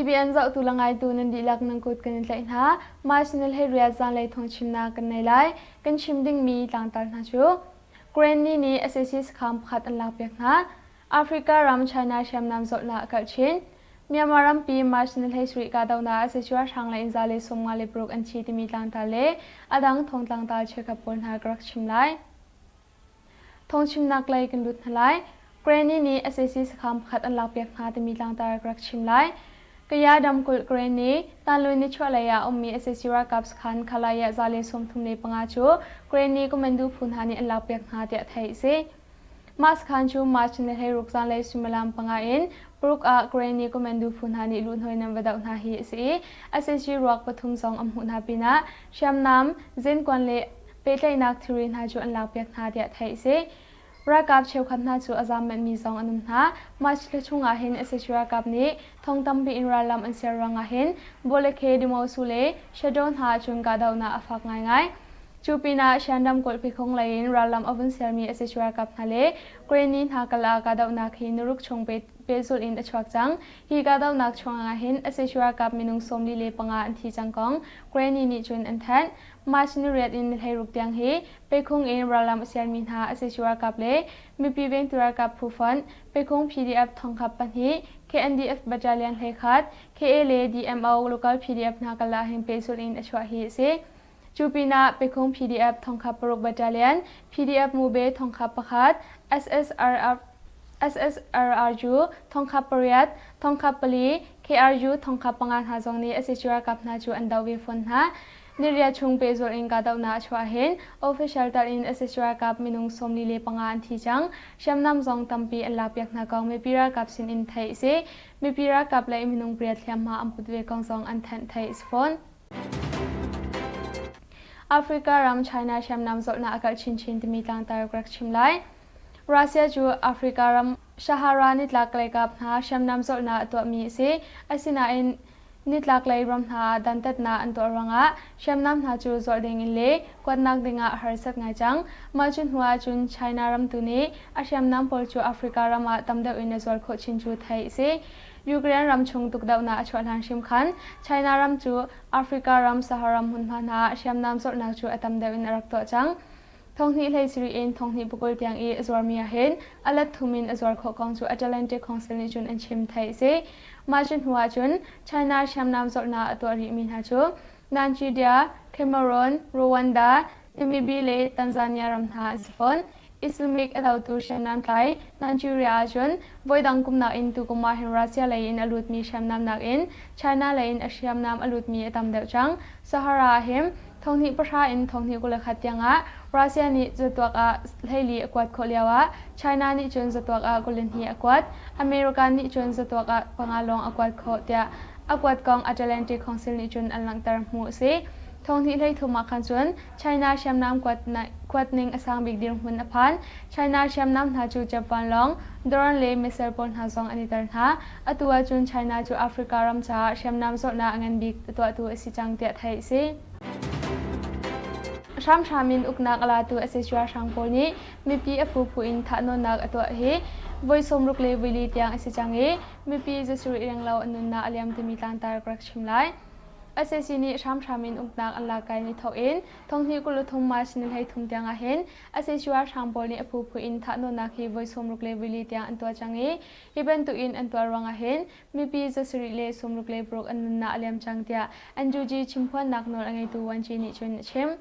TBN zau tu langai tu nan dilak nang kut kan tlai na marginal he ria zan lai thong chimna kan nei lai kan chimding mi tlang tar na chu Ukraine ni SSC kham khat an lak pek na Africa ram China sham nam zot na kal chin Myanmar ram pi marginal he sri ka daw na SSC wa thang lai za le somnga le brok an chi ti mi tlang tar le adang thong tlang tar cheka pon ha grak chim lai thong chim nak lai kan lut na lai Ukraine ni SSC kham khat an lak pek na ti mi tlang tar grak chim lai Kaya dam kul Ukraine talui ni chwalaya ommi SSC Cups khan khalaya zale som thumne panga chu Ukraine komandu phunhani alak pek na te thai se mas khan chu marginal he ruksan le simalam panga in pruk a Ukraine komandu phunhani lu hnoi nam wadaw na hi se SSC ruak pathum song amhu na pina shamnam zen kwan le petlai nak thurin ha chu alak pek na te thai se Rakap cheu khatna chu azam men mi song anum na march le chunga hin SSC Cup ni thongtam bi in ralam an seranga hin bolekhe dimo sule shadon ha chung ka dauna afak ngai ngai chupina shandam kol phikhong lain ralam avun sermi SSC Cup thale Ukraine ha kala ka dauna khi nuruk chung pe pezul in achwak chang hi ka dauna chunga hin SSC Cup minung somli le panga an thi changkong Ukraine ni chun an than Marchini red in Hayruk Tiang He, Pekung in Ralam Sermin Ha, Assessura Kaple, Mipi Ventura Kap Pufan, Pekung PDF Tongkap Panhi, KNDF Battalion Hekat, KLA DMO Local PDF Nakala Him Pesul in Ashwahi Se, Jupina Pekung PDF Tongkap Paruk Battalion, PDF Mube Tongkap Pakat, SSRRU, Tongkap Pariat, Tongkap Pali, KRU Tongkap Pangan Hazongni, Assessura Kap Naju and Dawi Funha, Niria chung pezol in kadaw na achwahin, official tar in SSC Cup minung somli le pangaan thijang, shamnam zong tampi alapyak na kong mipira kap sin in thai se, mipira kap lai minung priat liam ma amputwe kong zong an than thai isfon. Africa ram China shamnam zol na akal chin chin timi tang tar grak chimlai. Russia ju Africa ram Sahara nit lak lai kap na shamnam zol na atwa mi se, asina in Nitlak lay ram ha dantat na anto ranga shamnam ha chu zording in le kwadnak dinga harsak ngai chang machun hua chun China ram tu ni ashamnam pol chu Africa rama tamda in zor kho chin chu thai se Ukraine ram chung tuk daw na achwalan shim khan China ram chu Africa ram Sahara hun han ha shamnam zor na chu atamda in rak to chang Thongni lay siri in thongni bukul tiang e azwarmia hen alat thumin azwar kho kong chu Atlantic Council ni chun an chim thai se Margin hua chun China shamnam zorna atwari min ha chu Nigeria, Cameroon, Rwanda, Namibia, Tanzania ram ha sifon Islamic adautu shamnam thai Nigeria chun voidang kumna in tu kumar hin Russia lay in alut mi shamnam nak in China lay in ashamnam alut mi atam deu chang Sahara him thongni pasha in thongni kula khatyanga Russia ni zatwak a leili akwat kholiawa China ni chun zatwak a golin hi akwat America ni chun zatwak a pangalong akwat kho tia akwat kong Atlantic Council ni chun alang tar mu se thongni lei thuma khan chun China shamnam kwat ning asang big dir hun aphan China shamnam na chu Japan long Doran le Mr. Pon ha zong ani tar ha atua chun China chu Africa ram cha shamnam zot na angan big atwa tu si chang te thai se Sham shamin uknak ala tu SSC shangpol ni mipi apu pu in thano nak atwa he voice somruk le wili tiang asichange mipi jesuri iranglaw anunna aliam timi tang tar grak chimlai SSC ni sham shamin uknak ala kai ni tho in thongni kulu thum ma sin hai thum tiang a hen SSC shangpol ni apu pu in thano nak hi voice somruk le wili tiang antwa change event to in antwa ranga hen mipi jesuri le somruk le brok anunna aliam changtia anjuji chimphon nak nor angai tu wanchi ni chun chem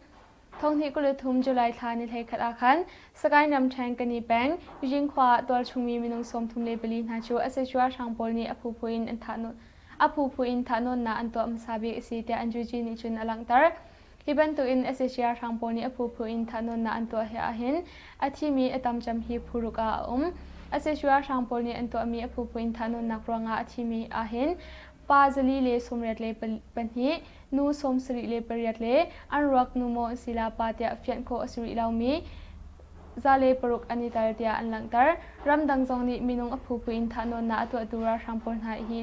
Thongni kulu thum July thani thai khat akhan sakai nam thang kani bang jing khwa tol chungmi minung som thum le beli na chu asechwa shangpol ni aphu phuin an thano na anto amsabi si te anjuji ni chun alangtar hiban tu in asechwa shangpol ni aphu phuin thano na anto he ahin athimi atam cham hi phuruka asechwa shangpol ni anto ami aphu phuin thano na kranga athimi ahin Pazali le somret le panhi nu som sri le periat le anrak nu mo sila patya fian ko asri laumi zale paruk anitar tia anlangtar ramdang jongni minung aphu pu in thano na atwa tura shampol na hi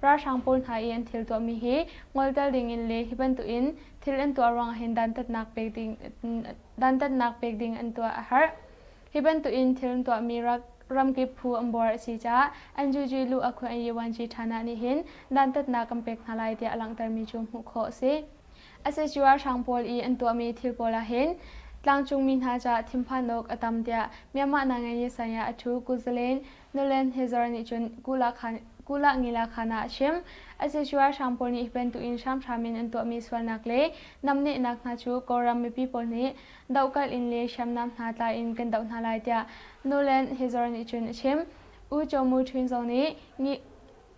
ra shampol na in thil to mi hi ngoltal ding in le hiban tu in thil an to arang hen dan tat nak pek ding an to har hiban tu in thil to mi rak รำกิบผู้อัมบอร์สีจ้าอันจูจีลูอควายวันจีฐานะนี้เห็นดันตัดนากำเป็กนาลายเดียอลังตรมีจุมหุโคสิอาศัยชัวช่างพอลีอันตัวมีทิลโปลาเห็นหลังจุงมินหาจะทิมพานกอตัมเดียเมียมานางเงียสัญญาอทูกุซเลนนูเลนเฮซอร์นิจุนกุลางิลาขานาชิมอาศัยชัวช่างพอลีเป็นตัวอินชามชามินอันตัวมีส่วนนักเลนำเนนักนาชูกอรัมมีปีพอลีดาวกัลอินเลชัมนำนาตาอินกันดาวนาลายเดียนูเลนเฮซอร์นิจุนชิมอูจมูทวินซองนี้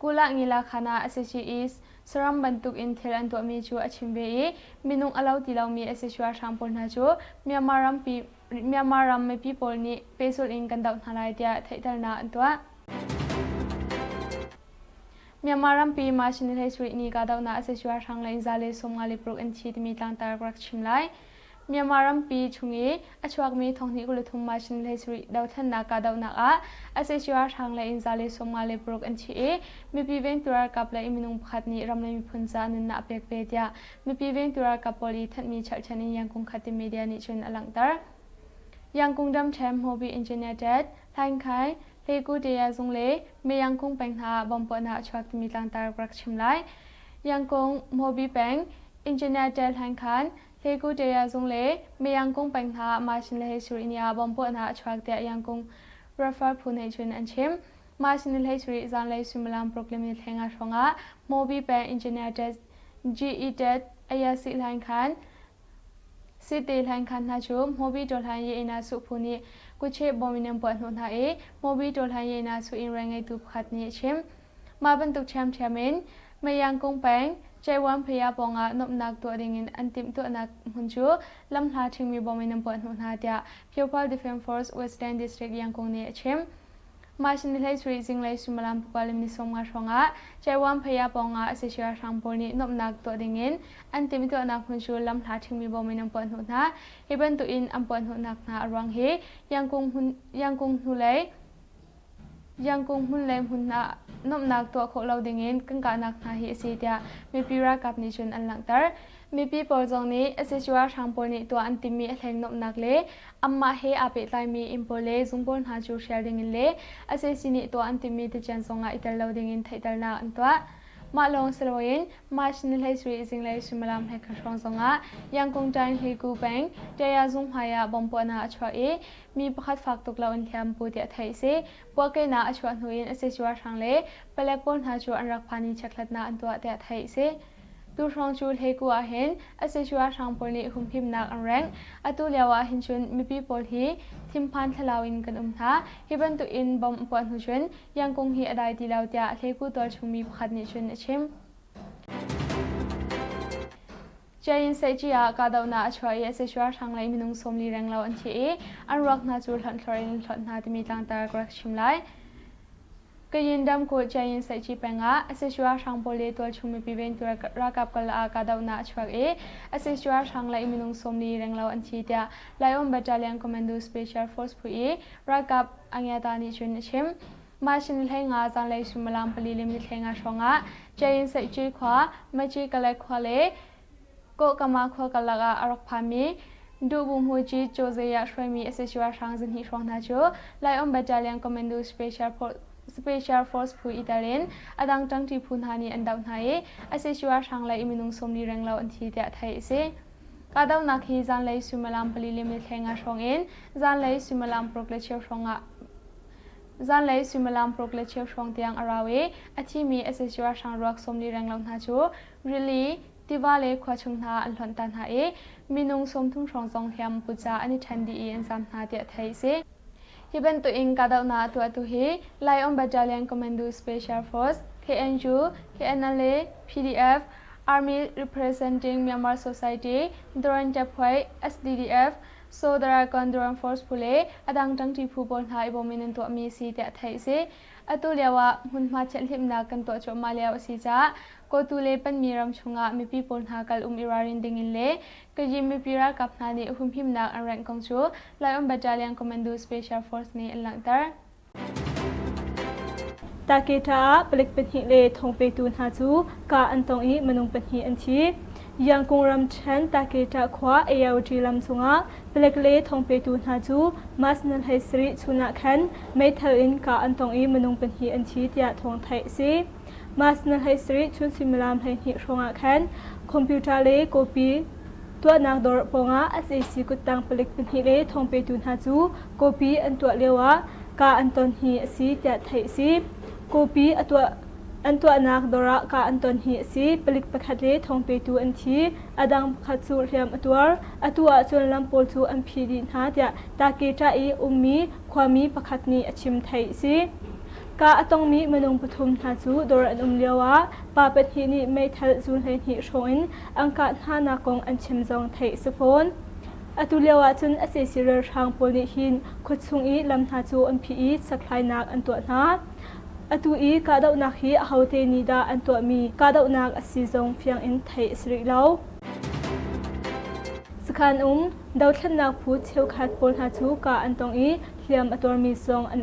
กุลางิลาขานาอาศัยชีอิสสรัมบันตุกอินเทลันตัวมีจูอชิมเบยมินุงอลาวติลาวมีเอเซชัวช่างพอนาจูเมียมารัมไม่ปีพอลีเปสุลอินกันดาวนาลายเดียไทยตานาอันตัวเมียมารัมปีมาชินิเลสรินีกาดาวนาเสชวาช่างเลนซาเลสมงาลิปรุกอันชีตมีตังตารกรักชิมไลเมียมารัมปีชุงเออชวากมีทองนี้กุลทุมมาชินิเลสริดาวทันนากาดาวนาอาเสชวาช่างเลนซาเลสมงาลิปรุกอันชีเอมีปีเวนตุรากับเลอิมินุงพัดนี้รำเลยมีพุนจานุนนาเปกเปดียมีปีเวนตุรากับปอลีทัดมีชัดชันยังคงขัดมีเดียนิชุนอลังตารยังคงดำแชมโฮบีอินเจเนียร์เจ็ดทางขายเลกูเดียซงเลไม่ยังคงเป็นหาบอมปนาชวักมีตังตารกรักชิมไลยังคงโมบีเป็นอินเจเนียร์เจลทางคันเลกูเดียซงเลไม่ยังคงเป็นหามาชินเลสุรินียบอมปนาชวักเดียยังคงรัฟาพูนให้ชุนอันชิมมาชินเลสุริจานเลสุมลามโปรแกรมแทงอาชงะโมบีเป็นอินเจเนียร์เจจีเจ็ดอายาสิทางคันสิเตลังคันนาจูโมบีโดลันเยนาสุพูนีกุเชบอมินัมปอนหุนหาโมบีโดลันเยนาสุอินแรงไอตุขัดนี้ชิมมาบรรทุกแชมมินไม่ยังคงแปงใจวันพยาปองนบนักตัวดิ่งอันติมตัวนักหุ่นจูลำหาถึงมีบอมินัมปอนหุนหาเดีย Pupil Defense Force Western District ยังคงนี้ชิมมาชินเลสริซิงเลสุมลามปกาลิมิสงมาชงะใจวันพยาปองเสชวาช่างพอลีนบนักตัวดิ่งอันติมตัวนักหุ่นจูลำหาถึงมีบอมินัมปอนหุนหาฮิบันตุอินอัมปอนหุนนักนาอรังเฮยังคงหุ่นเลมหุ่นนานบนักตัวโคเราดิ่งกังกานักนาเฮสีเดียมีปีรักกับนิชุนอันหลังตร์มีปีปอจงนี้เสชวาช่างพอลีตัวอันติมีแหงนบนักเลอัมมาเฮอาเปตไลมีอิมโพเลซุงบอนหาจูเชียดิ่งเลเสชินีตัวอันติมีติจันทรงอิตาเราดิ่งไทยตานาอันตัวมาลงสโลยินมาชินเลสรีซิงเลสุมลามเฮคัชรองซงะยังคงใจเฮกูแบงเดียซุงหายาบอมปนาอัชวามีประคัดฝากตุกลาวันเทียมปูเดียไทยเซบัวเกนาอัชวานุยินเสชวาช่างเลเปลกปนหาจูอันรักพานิชักลัดนาอันตัวเดียไทยเซดูช่องจูเฮกูอาเห็นเสชวาช่างพอลีหุมพิมนักอันแรงอตุเลียวาหินชุนมีปีพอลีทิมพันทลาวินกันท่าฮิบันตุอินบอมปอนหุชนยังคงฮีอดายตีลาวเดียเฮกูตัวชุมมีขัดนิชุนชิมใจยินเซจิยากาดาวนาช่วยเสชวาช่างไลมินุงสมลีแรงเราอันที่อันรักนาจูหลันคลอรินหลันนาที่มีต่างตากรักชิมไลก็ยินดำโคใจยินใส่จีเป็งเสชวาช่างโปเลตัวชุมมีเวนตัวรักกับกลากาดาวนาช่วยเสชวาช่างไลมินุงสมลีแรงเราอันที่เดียไลออนบัตเตอร์เลียนคอมมานโดสเปเชียลฟอร์สผู้รักกับอังยาตานิชุนชิมมาชินเลงาจันไลสุมลามปลีลิมิเลงาชงใจยินใส่จีขวาไม่จีกะเลขวาเลก็กมาขวากะลากาอรักพามีดูบุมหูจีโจเซียช่วยมีเสชวาช่างจินฮิชวงนาจูไลออนบัตเตอร์เลียนคอมมานโดสเปเชียลฟอร์สผู้อิตาเลียนอดังจังที่พูนหานีอันดาวไทยเสชวาช่างไลมินุงสมลีแรงเราอันที่เดียไทยเซกาดาวนักฮีจันไลสุมลามปลีลิมิเลงาชงจันไลสุมลามโปรเกลเชียวชงจันไลสุมลามโปรเกลเชียวชงเตียงอาราเวอที่มีเสชวาช่างรักสมลีแรงเรานาจูริลีที่ว่าเลขวาชงนาอันหลันตันหามินุงสมทุ่งชงซองเทียมปุจจาอันนี้ทันดีอันสามนาเดียไทยเซฮิบันตุอิงกาดาวนาตัวตุฮีไลออนบัตเตอร์เลียนคอมมานโดสเปเชียลฟอร์ส KNU KNLA PDF Army Representing Myanmar Society Doran Japwai SDDF Sodara Kondoran Force Pule Adang Tang Ti Phupol Hai Bomin to Mi Si Te Thai Se Atulewa Hunma Chelhimna Kan To Cho Malia Si Cha Ko Tule Pan Miram Chunga Mi People Ha Kal Irarin Dingin Le Kajim Mi Pira Kapna Ni Himna An Rank Kong Chu Lion Battalion Commando Special Force Ni Langtar ตาเกตาปลิกเป็นหิเลทงเปตูนหาจูกาอันตองอีมนุงเป็นหิอันที ยังคงรำเชนตาเกตาขวาเอวจีลำสุงะเปลกเล่ทองเปตูนาจูมาสนันไฮสริชุนักแคนไม่เทลินกาอันตองอีมนุงเป็นฮีอันชีตยาทองไทยซีมาสนันไฮสริชุนซิมลามไฮฮีชงะแคนคอมพิวเตอร์เล่โกปีตัวนักดอร์ปงะอาศัยสิกุตังเปลกเป็นฮีเล่ทองเปตูนาจูโกปีอันตัวเลวะกาอันตอนฮีซีตยาไทยซีโกปีอันตัวนักดอระกาอันตอนฮีซีผลิตประคัดเล่ทองเปตูอันทีอดังขัดสูเรียมอัตัวจนลำโพลสูอันพีดินหาเดียตาเกจาอีมีความมีประคัดนี้อชิมไทยซีกาต้องมีมนุงปฐุมนาจูดอระอันเลียวะปาเป็นฮีนี่ไม่ทัลจูนเฮนีโชอินอังกาหานากงอันชิมจงไทยสฟอนตุเลียวะจนอาศัยสิเรือทางโพลิหินขุดซุงอีลำนาจูอันพีอีสักลายนักอันตัวนาตุอีกาดาวนักฮีเฮาเทนีดาอันตัวมีกาดาวนักสีจงเพียงอินไทยสริเลาสขันดาวทันนักพูดเชี่ยวขัดปนหาจูกาอันตองอีเลียมอัตัวมีทรงอัน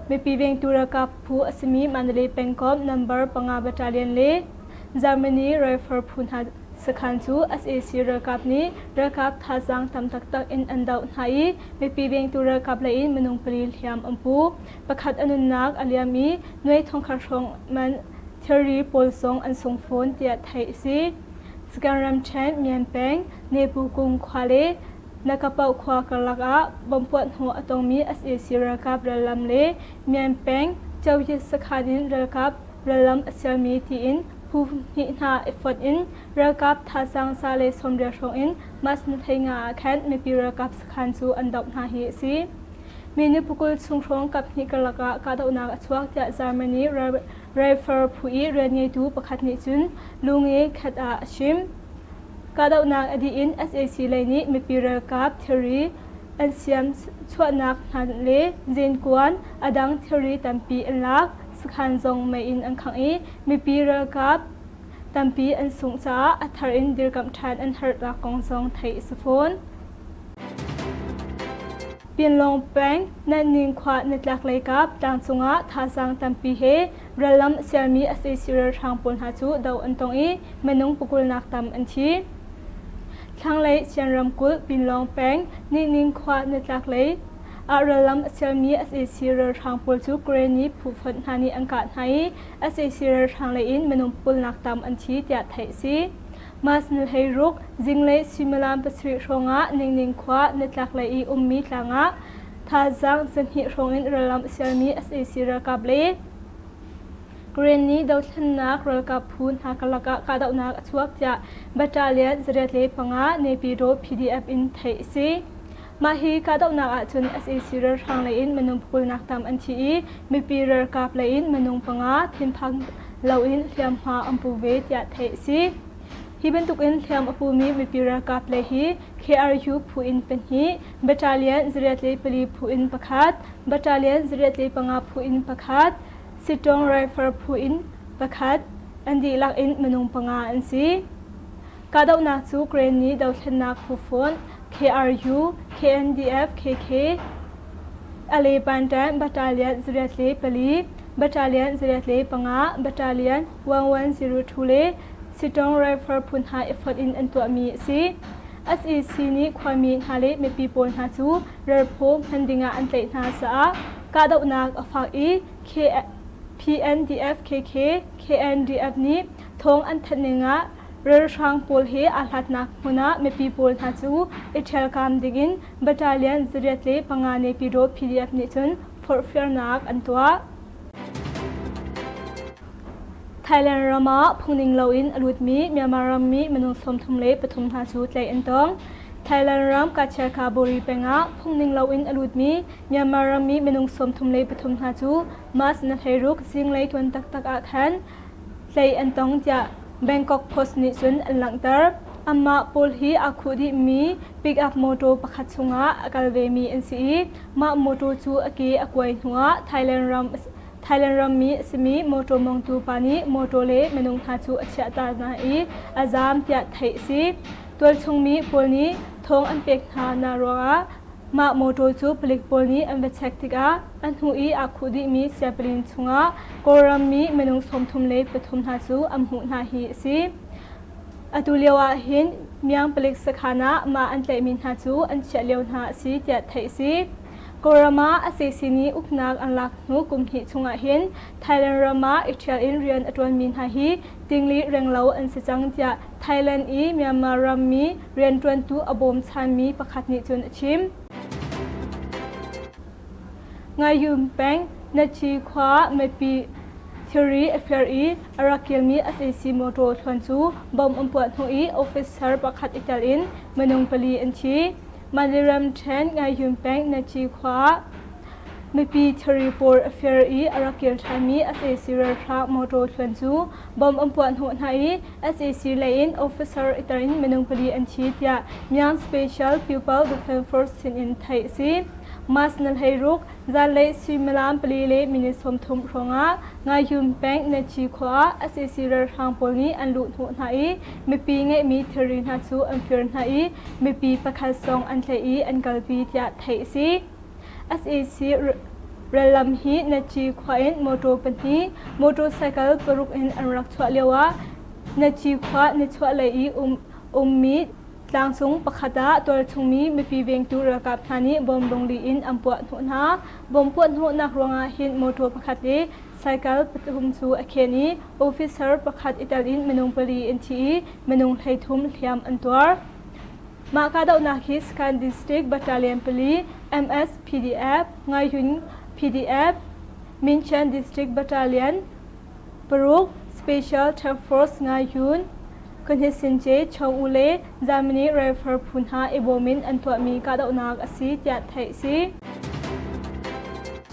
ไม่ปีเวงตุรกับผู้อสมีมันเลเป็นกอมนัมเบอร์ปังอาบัตเลียนเลจามินีไรเฟอร์พูนหาสขันจูเอสเอซีระกับนี้ระกับท่าจังทำตักอินอันดาวไฮไม่ปีเวงตุระกับเลยมนุงปริลเฮียมอัมพูประคัดอนุนักอเลียมีหน่วยทองคารงมันเทอรีโพลซงอันทรงโฟนเตียไทยซีสการรัมเชนเมียนเปงเนปูกุงควาเลนักเป่าควากลักะบอมปวดหัวตรงมีเอสเอซีระกับระลำเลเมียนเปงเจ้าจิตสขันินระกับระลำเซลมีทีอินผู้หินาเอฟอดอินระกับท่าสังซาเลสมเดียชงอินมาสนเทงาแคนไม่ปีระกับสขันจูอันดับนาฮีซีมีนิปุกุลสุงชงกับนิกลักะกาดาวนักชวกจากจาร์มานีไรเฟอร์ผู้อีเรียนยูประคัดนิจุนลุงเอขัดอาชิมกาดาวนักอดีอิน SAC เลยนี้ไม่ปีระกับเทอรีอันเซียมชวนักนันเลเจนกวนอดังเทอรีตัมปีอันลักสขันจงไม่อินอันขังอีไม่ปีระกับตัมปีอันสูงจ้าอัทารินดิรกัมชันอันฮาร์ดลักกองจงไทยสฟอนเปลี่ยนลงแปงนันนิงควาเนตลักเลยกับต่างสุงะท่าสังตัมปีเฮระลำเซียมีอาศัยสิรทางปนหาจูดาวอันตรงอีเมนุงปุกุลนักตัมอันทีทางเลยเชียนรำกุลปินลองแปงนิงควาเนตลักเลยอาระลำเซียมีอาศัยสิรทางปนจูเกรนีผู้ฟันหานีอังกาศให้อาศัยสิรทางเลยอินเมนุงปุกุลนักตัมอันทีเตียไทยซีมาสนุเฮรุกจิงเลยซิมลามปสริชงะนิงควาเนตลักเลยมีทางะท่าจังสันหิชงอินระลำเซียมีอาศัยสิรกับเลยกรณีดาวทันนักระกับพูนหากลักกาดาวนักชวกจะบัตรเลียนจเรตเลปังะในปีโร PDF อินไทยซีมาฮีกาดาวนักจน SAC ระทางเลยอินมนุงปุลนักตามอันทีมีปีระกับเลยอินมนุงปังะทินพังเหล่าอินเทียมหาอัมพูเวทยาไทยซีฮีเป็นตุกอินเทียมอภูมิมีปีระกับเลยฮี KRU ผู้อินเป็นฮีบัตรเลียนจเรตเลปลีผู้อินประคัดบัตรเลียนจเรตเลปังะผู้อินประคัดสิตรงไรเฟอร์ผู้อินประคัดอันดีลักอินมนุงปังาอันซีกาดาวนักจูเกรนีดาวเทนนักผู้ฟอน KRU KNDF KK อเลปันแตนบัตรเลียนจเรตเลปลีบัตรเลียนจเรตเลปังาบัตรเลียน1102เลสิตรงไรเฟอร์พุนหาเอฟอดอินอันตัวมีซี SEC นี้ความมีฮาเลไม่ปีปนหาจูเรือพมพันดิงาอันเตนาสากาดาวนักฝากอี PNDF KK KNDF นี้ทงอันทันนิงะเรือช่างปูลเฮอาลัดนักมุนะไม่ปีปนหาจูอิเทลกามดิกินบัตรเลียนจเรตเลปังาในปีโร PDF นี้จนฟอร์เฟียร์นักอันตัวไทยแลนด์รามาพุงนิงลาวินอลุดมีเมียมารามีมนุษย์สมทุมเลปฐุมหาจูใจอันตองไทยแลนด์รามกาเชคาบุรีเป็งะพุงนิงลาวินอลุดมีเมียมารามีมนุษย์สมทุมเลปฐุมหาจูมาสนัทเฮรุกซิงเลทวนตักอาคันใจอันตองจะแบงกอกโพสนิจุนอันหลังเตอร์อามาปูลฮีอาคูดิมีปิกอัพโมโตประคัดสุงะอากาเวมีเอ็นซีมาโมโตจูอกีอากวยหัวไทยแลนด์รามมีสมีโมโตมองตูปานีโมโตเลมนุงฮาจูอัจฉตานาอีอาจามเตียไทยซีตัวชงมีปูลนี้ทงอันเป็กหานารัวมาโมโตจูผลิตปูลนี้อันเวชติกาอันหูอีอาคูดิมีเสียปรินสุงะโกรามมีมนุงสมทุมเลปทุมฮาจูอัมหูนาฮีซี อตุเลียวหินเมียงปลิกสขณะมาอันเตมินหาจูอันเฉลียวหาสีเตียไทยสีกรมาอาศัยสินีอุกนักอันลักนูกุมหิชงหินไทยแลนด์รามาอิตาลีเรียนอตวนมินหาฮีติงลีเริงเหลาอันสิจังเตียไทยแลนด์อีเมียนมารามีเรียนตวนตูอบมชานมีประคัดนิจุนชิมงายุมแปงนาชีขวาไม่ปีTheory FRE Arakilmi SAC Moto Thonchu Bom Umput Hui Officer Pakhat Italin Manung Pali Anchi Madiram Chen Ngai Yum Peng Nachi Khwa Mipi Theory for FRE Arakil Thami SAC Ratha Moto Thonchu Bom Umput Hui SAC Lain Officer Italin Manung Pali Anchi Tia Myang Special Pupil Defense Force in Thai Si Mas nal hayruk zalai simalam pelile minisom thum ronga ngayum peng na chi khwa asisirar hang polni anlu thu nai mipi nge mi therin ha chu amfir nai mipi pakhal song an thlai an galpi tia thai si asisi ralam hi na chi khwa in moto pani motorcycle paruk in anrak chwa lewa na chi khwa ni chwa lai ummi tlang sung pakhata tol chungmi mipi veng tu rakap thani bom dongli in ampuat huna bom puat huna ronga hin moto pakhati cycle pathum chu akheni officer pakhat italin menung pali inthi menung thaithum thiam antwar ma ka dau na khi scan district battalion pali ms pdf ngayun pdf minchan district battalion paruk special task force ngayunคนเฮสินเจชงอุเลจามินีเรฟเฟอร์พุนหาเอโบมินอันตัวมีกาดนักอสีจัดไทยซี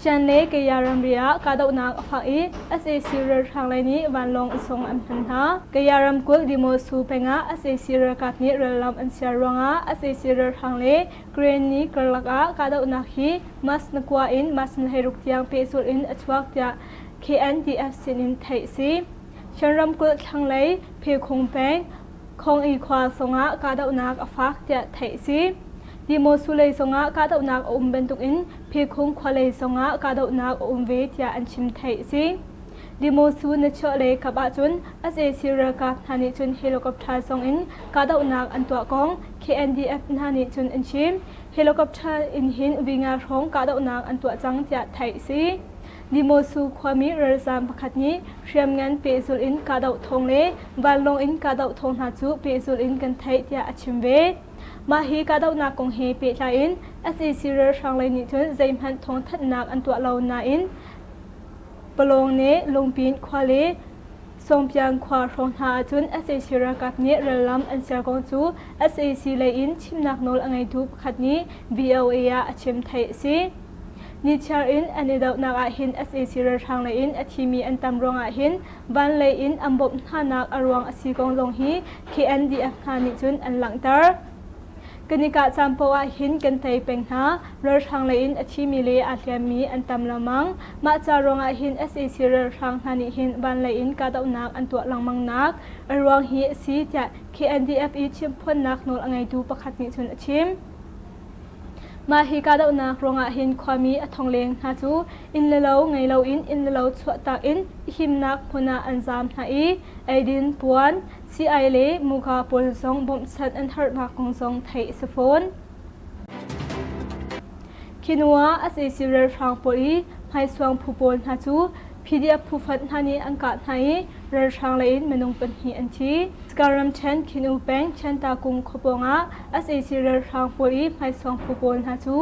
จันเล่เกียรัมเรียกาดนักฝักอีเอสเอซีเรทางไรนี้วันลงส่งอันพันหาเกียรัมกุลดิโมสูเปงะเอสเอซีเรกัดนี้เรลัมอันเสียรวงะเอสเอซีเรทางเล่เกรนนี้กลักกาดนักฮีมัสนกว่าอินมัสนให้รุกเตียงเปสุอินอชวักเตีย KNDF สินินไทยซีฉันรำกุลทั้งเลยเพียคงแปงคงอีควาสงะกาดาวนักอฟักจะไทยซีดีโมสุเลยสงะกาดาวนักอมเบนตุกินเพียคงควาเลยสงะกาดาวนักอมเวทยาอันชิมไทยซีดีโมสุนเชเลยกับอาจุนอาเซซีเรกับธานิจุนเฮลิคอปเตอร์สองอินกาดาวนักอันตัวกอง KNDF ธานิจุนอันชิมเฮลิคอปเตอร์อินหินวิงาทองกาดาวนักอันตัวจังจะไทยซีดิโมสูความมีเรือจามประคัดนี้เชื่อมงานเปซูลินกาดาวทงเล่วันลงอินกาดาวทงหาจูเปซูลินกันไทยที่อาชิมเวมาฮีกาดาวนักกงเฮเปลาอินSACเรือช่างเลยนิทุนใจมันทงทัดนักอันตัวเรานาอินปลงเนลงปีนควาเลทรงเพียงควาทงหาจุน SAC เรือกับนี้เรือลำอันเสียกงจู SAC เลยอินชิมนักโนลอังไงดูประคัดนี้ VOA อาชิมไทยซีนิชาอินอันนี้ดาวนักหิน SAC เรือทางเลยอินอธิมีอันตำรวงหินวันเลยอินอัมบหานักอรวงอสีกงลงฮี KNDF หานิจุนอันหลังเตอร์กนิกาจำปวหินกันไทยเป็นหาเรือทางเลยอินอธิมีเลอาเทียมีอันตำละมังมาจารวงหิน SAC เรือทางหานิหินวันเลยอินกาดาวนักอันตัวหลังมังนักอรวงฮีสีจะ KNDF อีชิมพ่นนักโนลอังไงดูประคัดนิจุนชิมมาฮิกาดาวนักรองหินความมีอัทองเลงหาจูอินเลโลไงเลาอินเลโลชวตากอินหิมนักพนาอันจามหาอีไอดินปวนซีไอเลมุกาปลซองบ่มสัตอันทัดนักกงซองไทยสฟอนคินัวอาศัยสิเรทางปลีให้สวงผู้ปนหาจูPDF ผู้ฟัดหานี้อังกาศให้เรือทางเลยอินมันงเป็นหีอันทีสการัมเชนคินูแปงเชนตากุมขบงะ SAC เรือทางปลีให้สวงผู้ปนหาจู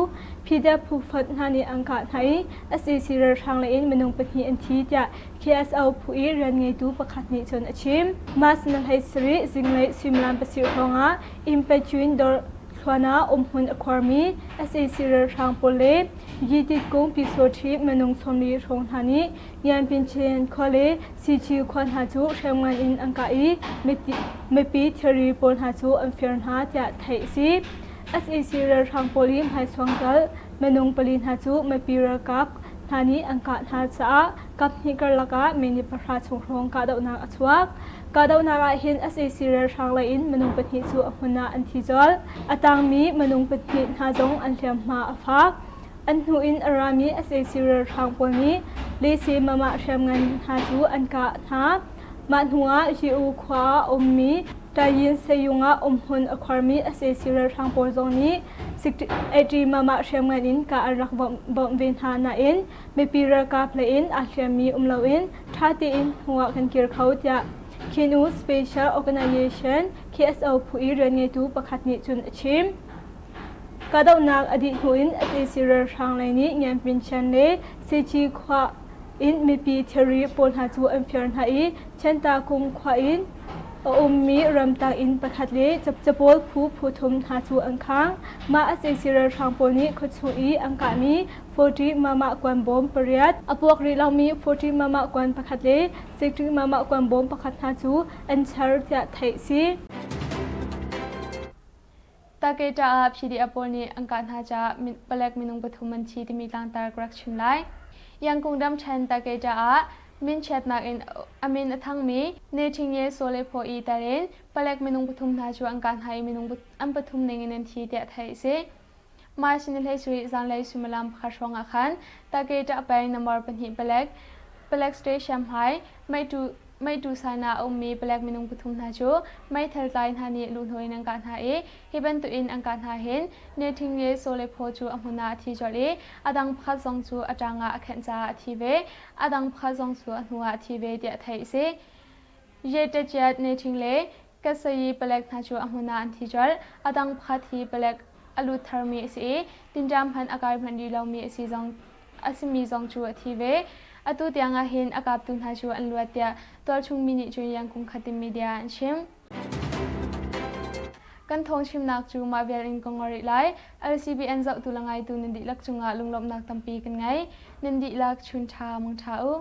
PDF ผู้ฟัดหานี้อังกาศให้ SAC เรือทางเลยอินมันงเป็นหีอันทีจะ KSO ผู้อีเรียนไงดูประคัดนี้จนอาชิมมาสนันให้สรีสิงเลยซิมลานประสิทธิ์ของะอิมเปจุนดอทวนาหุ่นอความี SAC เรือทางปลียีติกงปิโซทีมนงสมรีทงธานียานเป็นเชนคอเลซีจีควันหาจูเชมงานอินอังกาอีเมปีเทอรีปนหาจูอันเฟียนหาจะไทยซี SAC เรือทางปลีให้สวงกัลมนงปลีนหาจูเมปีระกับธานีอังกาหาจ้ากับนิกรลกาเมนิประชาชนของกาดาวนาอชวักกาดาวนาหิน SAC เรือทางเลยอินมนงปฏิจูอหุนาอันทิจอลอตังมีมนงปฏิหาจงอันเทียมมาอฟักอันหูอินอารามี SAC เรือทางปนีเลซีมาเชมงานหาจูอันกาหามันหัวจิอูควาอมมี ตายินเซยุงะหุนอความีอเซซิเรทางโปซงนี้สิกเอจีมาเชียมกันอินกาอันรักบอมเวนฮานาอินเมปีรากาเพลอินอาเชียมีลาอินทาตีอินหัวกันเกียร์เขาจะคินูสเปเชียลออร์แกไนเซชัน KSO ผู้อีเรนเงตูประคัดนิจุนชิมกาดาวนักอดีตหุนอเซซิเรทางไลนี้เงียบเป็นชันเลเซจีควาอินเมปีเทอรีปนหาจูเอ็มเฟียร์ไฮเช่นตาคุมควาอินมีรำตาอินประคัดเลจะโพลผู้ทุมหาจูอังค้างมาอาศัยสิรทางปนี้ขดสูอีอังกามี40มากวนบอมปริยัดอพวกรีเรามี40มากวนประคัดเล60มากวนบอมประคัดหาจูอันเชอร์จะไทยซีตาเกจาพีดีอพอนี้อังการหาจะเปลกมินุงปฐุมมันชีที่มีต่างตากรักชิมไลยังคงดำเชนตาเกจามินเชตนักอินอามินทั้งมีเนชิงเยโซเลโพอีตาเรนเปลกมินุงปฐุมนาจูอังการหายมินุงอันปฐุมในเงินทีเดียไทยเสมาชินเลสุริจันเลสุมลามขชงอาคันตาเกจาไปนัมบอร์เป็นหิเปลกสเตชัมไฮไม่ดูสายนาอมีเปลกมินุงปฐุมนาจูไม่เทลไลน์ฮานีลุนหวยนังการหาฮิบันตุอินอังการหาเห็นเนทิงเยโซเลโพจูอัมหุนาทีจอลีอดังพัดซองจูอาจางอาเข็นจาทีเวอดังพัดซองจูอันหัวทีเวเดียไทยเสเยตเจดเนทิงเลกัสยีเปลกนาจูอัมหุนาอันทีจอลอดังพัดทีเปลกอลุทาร์มีสีตินจามพันอากาศพันดีเรามีสีจงอาซิมีจงจูทีเวอตุเตียงอาหินอากาศตุนหาจูอันลวดเตียตัวชุงมินิจูยังคงขัดมีเดียชิมกันทงชิมนักจูมาเวลินกงอริไล LCBN เจ้าตุลังไงตุนันดิลักจุงอาลุงลบนักตัมปีกันไงนันดิลักชุนชามังชาอุ